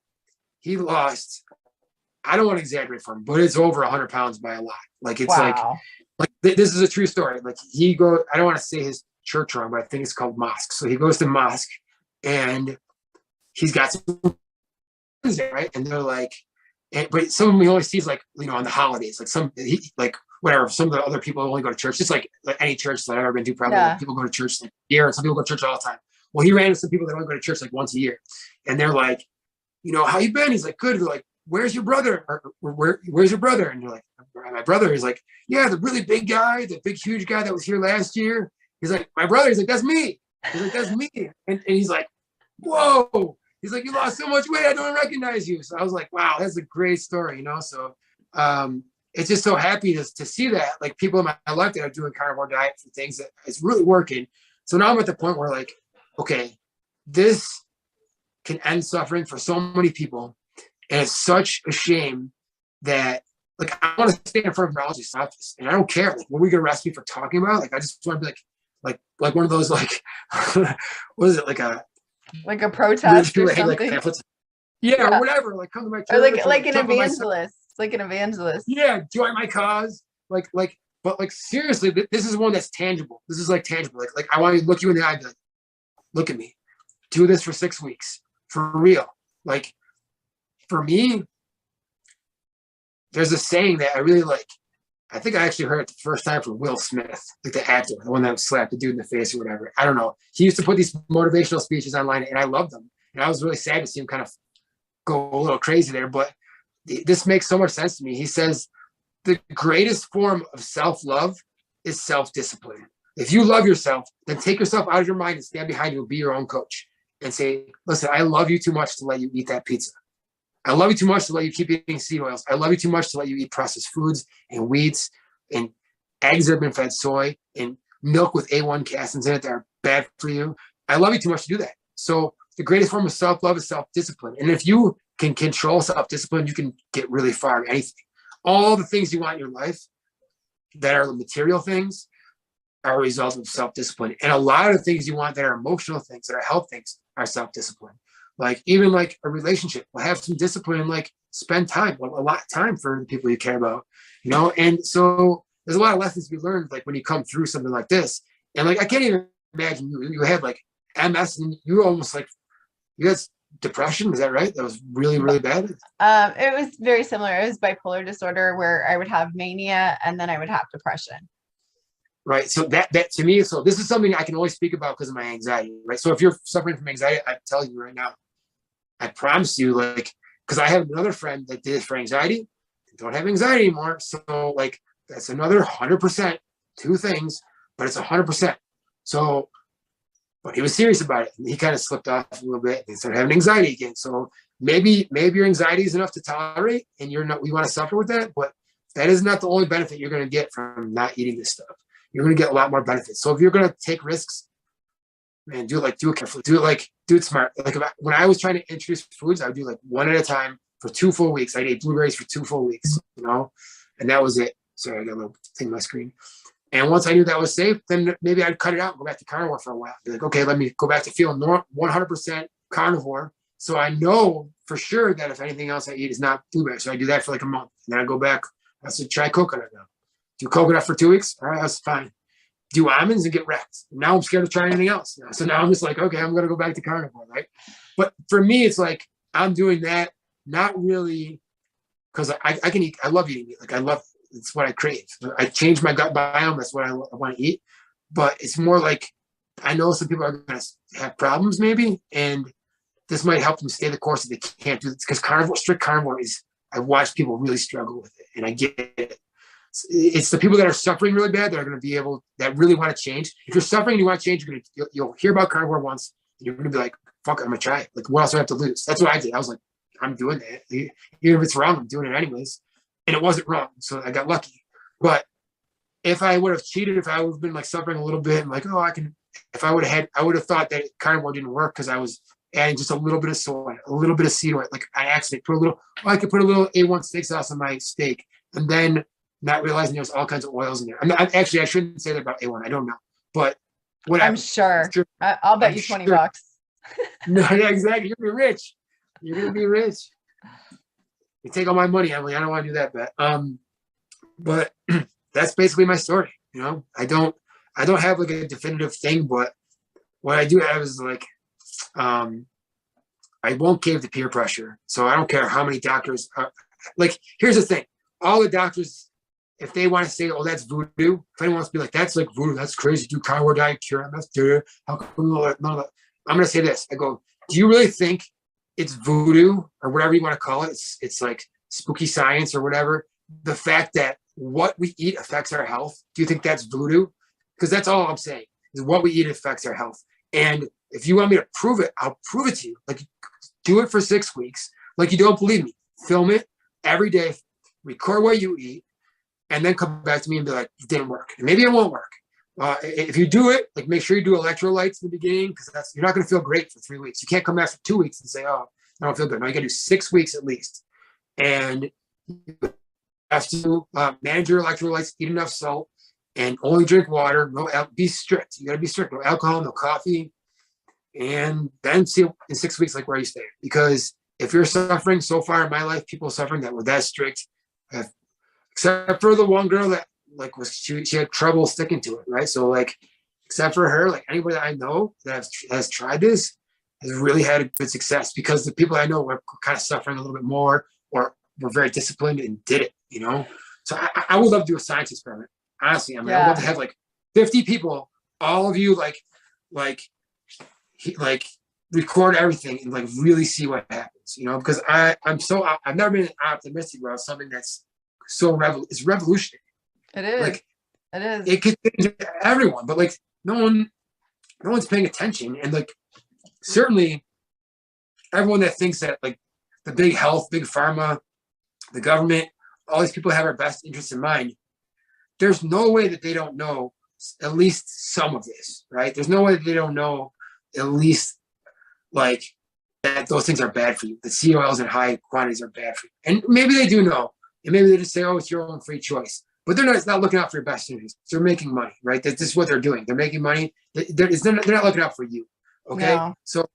He lost. I don't want to exaggerate for him, but it's over 100 pounds by a lot. Like it's wow. like this is a true story. Like I don't want to say his church wrong, but I think it's called mosque. So he goes to mosque and he's got some friends there, right? And they're like, but some of them he only sees like, on the holidays, like whatever. Some of the other people only go to church, just like any church that I've ever been to, probably like people go to church like a year, and some people go to church all the time. Well, he ran into some people that only go to church like once a year. And they're like, how you been? He's like, good. They're like, where's your brother? Or where's your brother? And they're like, my brother. He's like, yeah, the really big guy, the big, huge guy that was here last year. He's like, my brother. He's like, that's me. He's like, that's me. And he's like, whoa. He's like, you lost so much weight, I don't recognize you. So I was like, wow, that's a great story, So it's just so happy to see that, like people in my life that are doing carnivore diet for things that it's really working. So now I'm at the point where like, okay, this can end suffering for so many people. And it's such a shame that like I want to stand in front of neurologist's office and I don't care. Like, what are we gonna arrest me for talking about? Like I just want to be like one of those like what is it, like a protest or something? Like pamphlets. Yeah, or whatever. Like come to my church. Or like an evangelist. Like an evangelist. Yeah, join my cause. But seriously, this is one that's tangible. This is like tangible. Like I want to look you in the eye and be like, look at me. Do this for 6 weeks. For real. Like for me, there's a saying that I really like. I think I actually heard it the first time from Will Smith, like the actor, the one that slapped the dude in the face or whatever. I don't know. He used to put these motivational speeches online, and I loved them. And I was really sad to see him kind of go a little crazy there. But this makes so much sense to me. He says, the greatest form of self-love is self-discipline. If you love yourself, then take yourself out of your mind and stand behind you and be your own coach. And say, listen, I love you too much to let you eat that pizza. I love you too much to let you keep eating seed oils. I love you too much to let you eat processed foods and wheats and eggs that have been fed soy and milk with A1 acids in it that are bad for you. I love you too much to do that. So the greatest form of self-love is self-discipline. And if you can control self-discipline, you can get really far in anything. All the things you want in your life that are material things are a result of self-discipline. And a lot of the things you want that are emotional things, that are health things, are self-discipline. Like even like a relationship will have some discipline and like spend time, a lot of time for the people you care about, And so there's a lot of lessons to be learned, like when you come through something like this. And like, I can't even imagine you had like MS and you almost like, you had depression. Is that right? That was really, really bad. It was very similar. It was bipolar disorder where I would have mania and then I would have depression. Right. So that to me, so this is something I can only speak about because of my anxiety, right? So if you're suffering from anxiety, I tell you right now, I promise you, like, because I have another friend that did it for anxiety, don't have anxiety anymore. So like, that's another 100%, two things, but it's 100%. So, but he was serious about it. And he kind of slipped off a little bit and started having anxiety again. So maybe your anxiety is enough to tolerate and we want to suffer with that, but that is not the only benefit you're going to get from not eating this stuff. You're going to get a lot more benefits. So if you're going to take risks, man, do it carefully. Do it smart. Like when I was trying to introduce foods, I would do like one at a time for 2 full weeks. I'd eat blueberries for 2 full weeks, And that was it. Sorry, I got a little thing on my screen. And once I knew that was safe, then maybe I'd cut it out and go back to carnivore for a while. Be like, okay, let me go back to feeling 100% carnivore. So I know for sure that if anything else I eat is not blueberry. So I do that for like a month. And then I go back. I said, try coconut now. Do coconut for 2 weeks. All right, that's fine. Do almonds and get wrecked. Now I'm scared to try anything else. So now I'm just like, okay, I'm going to go back to carnivore, right? But for me, it's like I'm doing that, not really because I can eat. I love eating meat. Like I love, it's what I crave. I change my gut biome. That's what I want to eat. But it's more like I know some people are going to have problems maybe, and this might help them stay the course if they can't do this. Because carnivore, strict carnivore is, I've watched people really struggle with it, and I get it. It's the people that are suffering really bad that are going to be able, that really want to change. If you're suffering and you want to change, you'll hear about carnivore once, and you're going to be like, fuck, I'm going to try it. Like, what else do I have to lose? That's what I did. I was like, I'm doing that. Even if it's wrong, I'm doing it anyways. And it wasn't wrong. So I got lucky. But if I would have cheated, if I would have been like suffering a little bit and like, oh, I can, if I would have thought that carnivore didn't work because I was adding just a little bit of soy, a little bit of seed oil. Like I accidentally put a little, I could put a little A1 steak sauce on my steak and then not realizing there's all kinds of oils in there. Actually, I shouldn't say that about A1. I don't know. But whatever. I'm sure. I'll bet you $20. No, yeah, exactly. You're going to be rich. You're going to be rich. You take all my money, Emily. I don't want to do that bet. But that's basically my story. You know, I don't have like a definitive thing, but what I do have is like, I won't cave to peer pressure. So I don't care how many doctors are. Like, here's the thing. All the doctors, if they want to say, oh, that's voodoo, if anyone wants to be like, that's like voodoo, that's crazy, do carnivore diet, cure MS, how come none of that? I'm going to say this. I go, do you really think it's voodoo or whatever you want to call it? It's like spooky science or whatever. The fact that what we eat affects our health. Do you think that's voodoo? Because that's all I'm saying is what we eat affects our health. And if you want me to prove it, I'll prove it to you. Like, do it for 6 weeks. Like, you don't believe me. Film it every day. Record what you eat. And then come back to me and be like, it didn't work. And maybe it won't work. If you do it, like make sure you do electrolytes in the beginning because you're not going to feel great for 3 weeks. You can't come back for 2 weeks and say, oh, I don't feel good. No, you got to do 6 weeks at least. And you have to manage your electrolytes, eat enough salt, and only drink water. Be strict. You got to be strict. No alcohol, no coffee. And then see in 6 weeks like where you stay. Because if you're suffering so far in my life, people suffering that were that strict, except for the one girl that like she had trouble sticking to it, right? So like, except for her, like anybody that I know that has tried this has really had a good success because the people I know were kind of suffering a little bit more or were very disciplined and did it, you know? So I would love to do a science experiment. Honestly, I mean, I'd love to have like 50 people, all of you like record everything and like really see what happens, you know? Because I've never been optimistic about something that's so it's revolutionary. It is. Like, it is. It could change everyone, but like no one's paying attention. And like certainly everyone that thinks that like the big health, big pharma, the government, all these people have our best interests in mind. There's no way that they don't know at least some of this, right? There's no way that they don't know at least like that those things are bad for you. The COLs in high quantities are bad for you. And maybe they do know. And maybe they just say, oh, it's your own free choice. But it's not looking out for your best interests. They're making money, right? This is what they're doing. They're making money. They're not looking out for you, okay? No. So a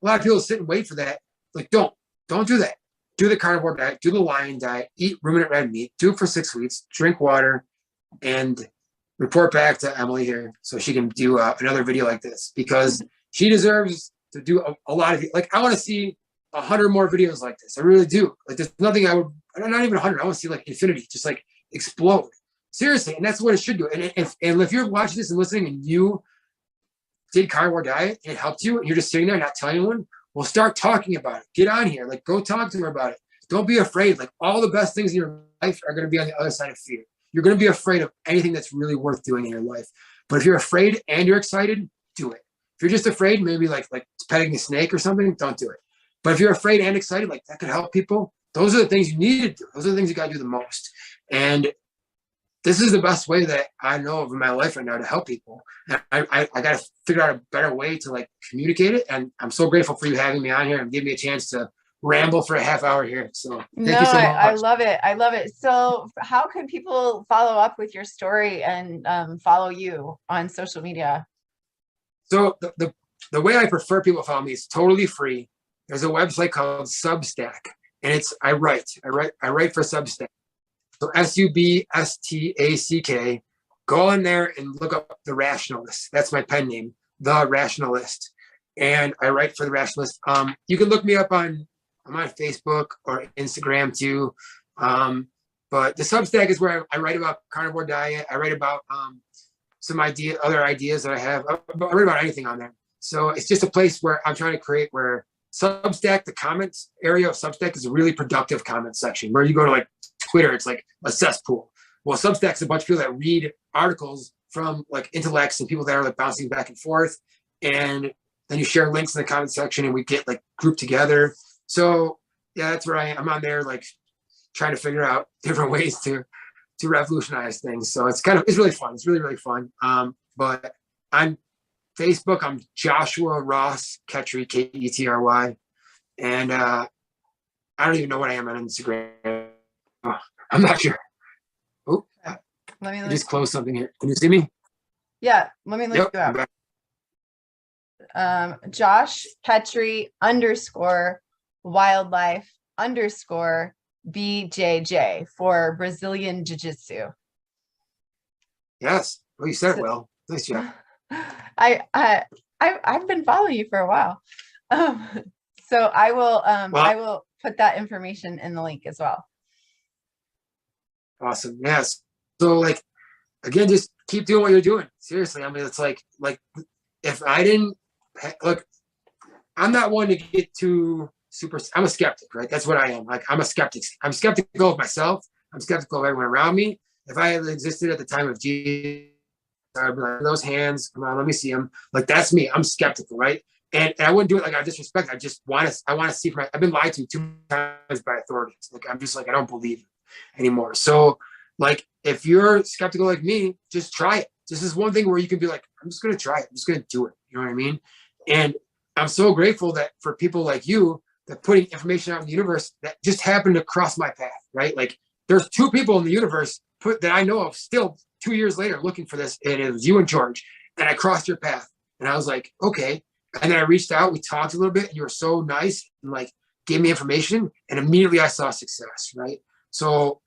lot of people sit and wait for that. Like, don't do that. Do the carnivore diet. Do the lion diet. Eat ruminant red meat. Do it for 6 weeks. Drink water. And report back to Emily here so she can do another video like this because she deserves to do a lot of it. Like, I want to see 100 more videos like this. I really do. Like, there's nothing not even 100. I want to see like infinity, just like explode. Seriously. And that's what it should do. And if you're watching this and listening and you did carnivore diet and it helped you and you're just sitting there not telling anyone, well, start talking about it. Get on here. Like, go talk to her about it. Don't be afraid. Like, all the best things in your life are going to be on the other side of fear. You're going to be afraid of anything that's really worth doing in your life. But if you're afraid and you're excited, do it. If you're just afraid, maybe like petting a snake or something, don't do it. But if you're afraid and excited, like that could help people, those are the things you need to do. Those are the things you got to do the most. And this is the best way that I know of in my life right now to help people. And I got to figure out a better way to like communicate it. And I'm so grateful for you having me on here and giving me a chance to ramble for a half hour here. So thank No, you so much. I love it. I love it. So how can people follow up with your story and follow you on social media? So the way I prefer people follow me is totally free. There's a website called Substack, and I write for Substack. So Substack. Go in there and look up The Rationalist. That's my pen name, The Rationalist. And I write for The Rationalist. You can look me up I'm on Facebook or Instagram too. But the Substack is where I write about carnivore diet. I write about some other ideas that I have. I write about anything on there. So it's just a place where I'm trying to create where Substack, the comments area of Substack is a really productive comment section. Where you go to like Twitter, it's like a cesspool. Well, Substack's a bunch of people that read articles from like intellects and people that are like bouncing back and forth. And then you share links in the comment section and we get like grouped together. So yeah, that's where I am. I'm on there like trying to figure out different ways to revolutionize things. So it's really fun. It's really, really fun. But on Facebook, I'm Joshua Ross Ketry, Ketry. And I don't even know what I am on Instagram. I'm not sure. Oh, I just closed something here. Can you see me? Yeah, let me look you up. Josh Ketry _wildlife_BJJ for Brazilian Jiu-Jitsu. Yes. Well, you said it well. Nice job. I've been following you for a while. So I will put that information in the link as well. Awesome. Yes. So like, again, just keep doing what you're doing. Seriously. I mean, it's like if I didn't look, I'm not one to get too super, I'm a skeptic, right? That's what I am. Like, I'm a skeptic. I'm skeptical of myself. I'm skeptical of everyone around me. If I had existed at the time of Jesus, I'd be like, those hands, come on, let me see them. Like, that's me. I'm skeptical, right? And I wouldn't do it like I disrespect. I want to see I've been lied to 2 times by authorities. Like, I'm just like, I don't believe it anymore. So like, if you're skeptical like me, just try it. This is one thing where you can be like, I'm just going to try it. I'm just going to do it. You know what I mean? And I'm so grateful that for people like you that putting information out in the universe that just happened to cross my path, right? Like, there's 2 people in the universe that I know of still 2 years later looking for this. And it was you and George, and I crossed your path and I was like, okay. And then I reached out, we talked a little bit, and you were so nice and like gave me information, and immediately I saw success, right? So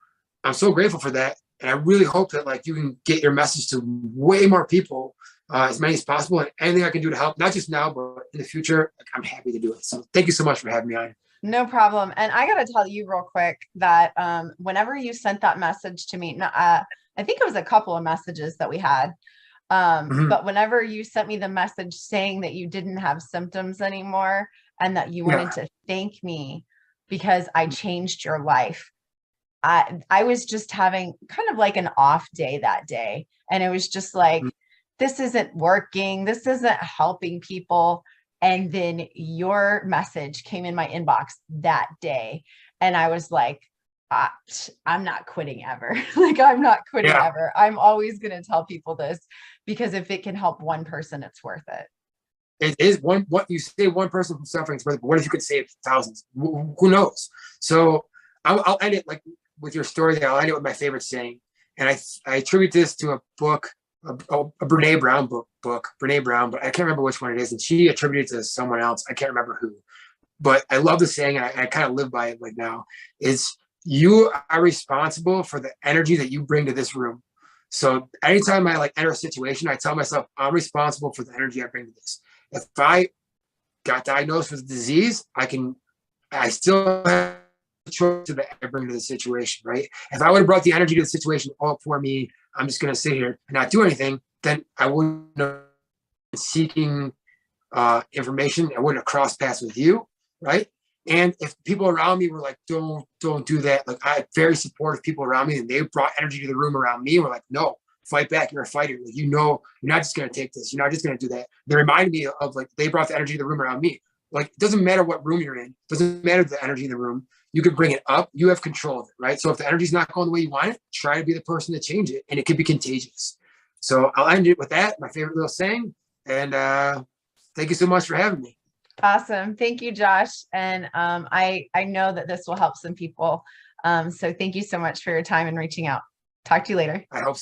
I'm so grateful for that. And I really hope that like you can get your message to way more people, as many as possible, and anything I can do to help, not just now, but in the future, like, I'm happy to do it. So thank you so much for having me on. No problem. And I got to tell you real quick that whenever you sent that message to me, I think it was a couple of messages that we had, but whenever you sent me the message saying that you didn't have symptoms anymore and that you wanted to thank me because I changed your life, I was just having kind of like an off day that day. And it was just like, this isn't working. This isn't helping people. And then your message came in my inbox that day. And I was like, I'm not quitting ever. Like, I'm not quitting ever. I'm always going to tell people this, because if it can help one person, it's worth it. It is what you save one person from suffering. But what if you could save thousands? Who knows? So I'll end it like with your story there. I'll end it with my favorite saying. And I attribute this to a book, a Brene Brown book, Brene Brown, but I can't remember which one it is. And she attributed it to someone else. I can't remember who. But I love the saying, and I kind of live by it like now, is you are responsible for the energy that you bring to this room. So anytime I like enter a situation, I tell myself, I'm responsible for the energy I bring to this. If I got diagnosed with a disease, I still have a choice that I bring to the situation, right? If I would have brought the energy to the situation all for me, I'm just going to sit here and not do anything, then I wouldn't have been seeking information. I wouldn't have crossed paths with you, right? And if people around me were like, don't do that. Like, I had very supportive people around me, and they brought energy to the room around me. And we're like, no, fight back. You're a fighter. Like, you're not just going to take this. You're not just going to do that. They reminded me of like, they brought the energy to the room around me. Like, it doesn't matter what room you're in. It doesn't matter the energy in the room. You can bring it up. You have control of it, right? So if the energy's not going the way you want it, try to be the person to change it. And it could be contagious. So I'll end it with that, my favorite little saying. And thank you so much for having me. Awesome. Thank you, Josh. And I know that this will help some people. So thank you so much for your time and reaching out. Talk to you later. I hope so.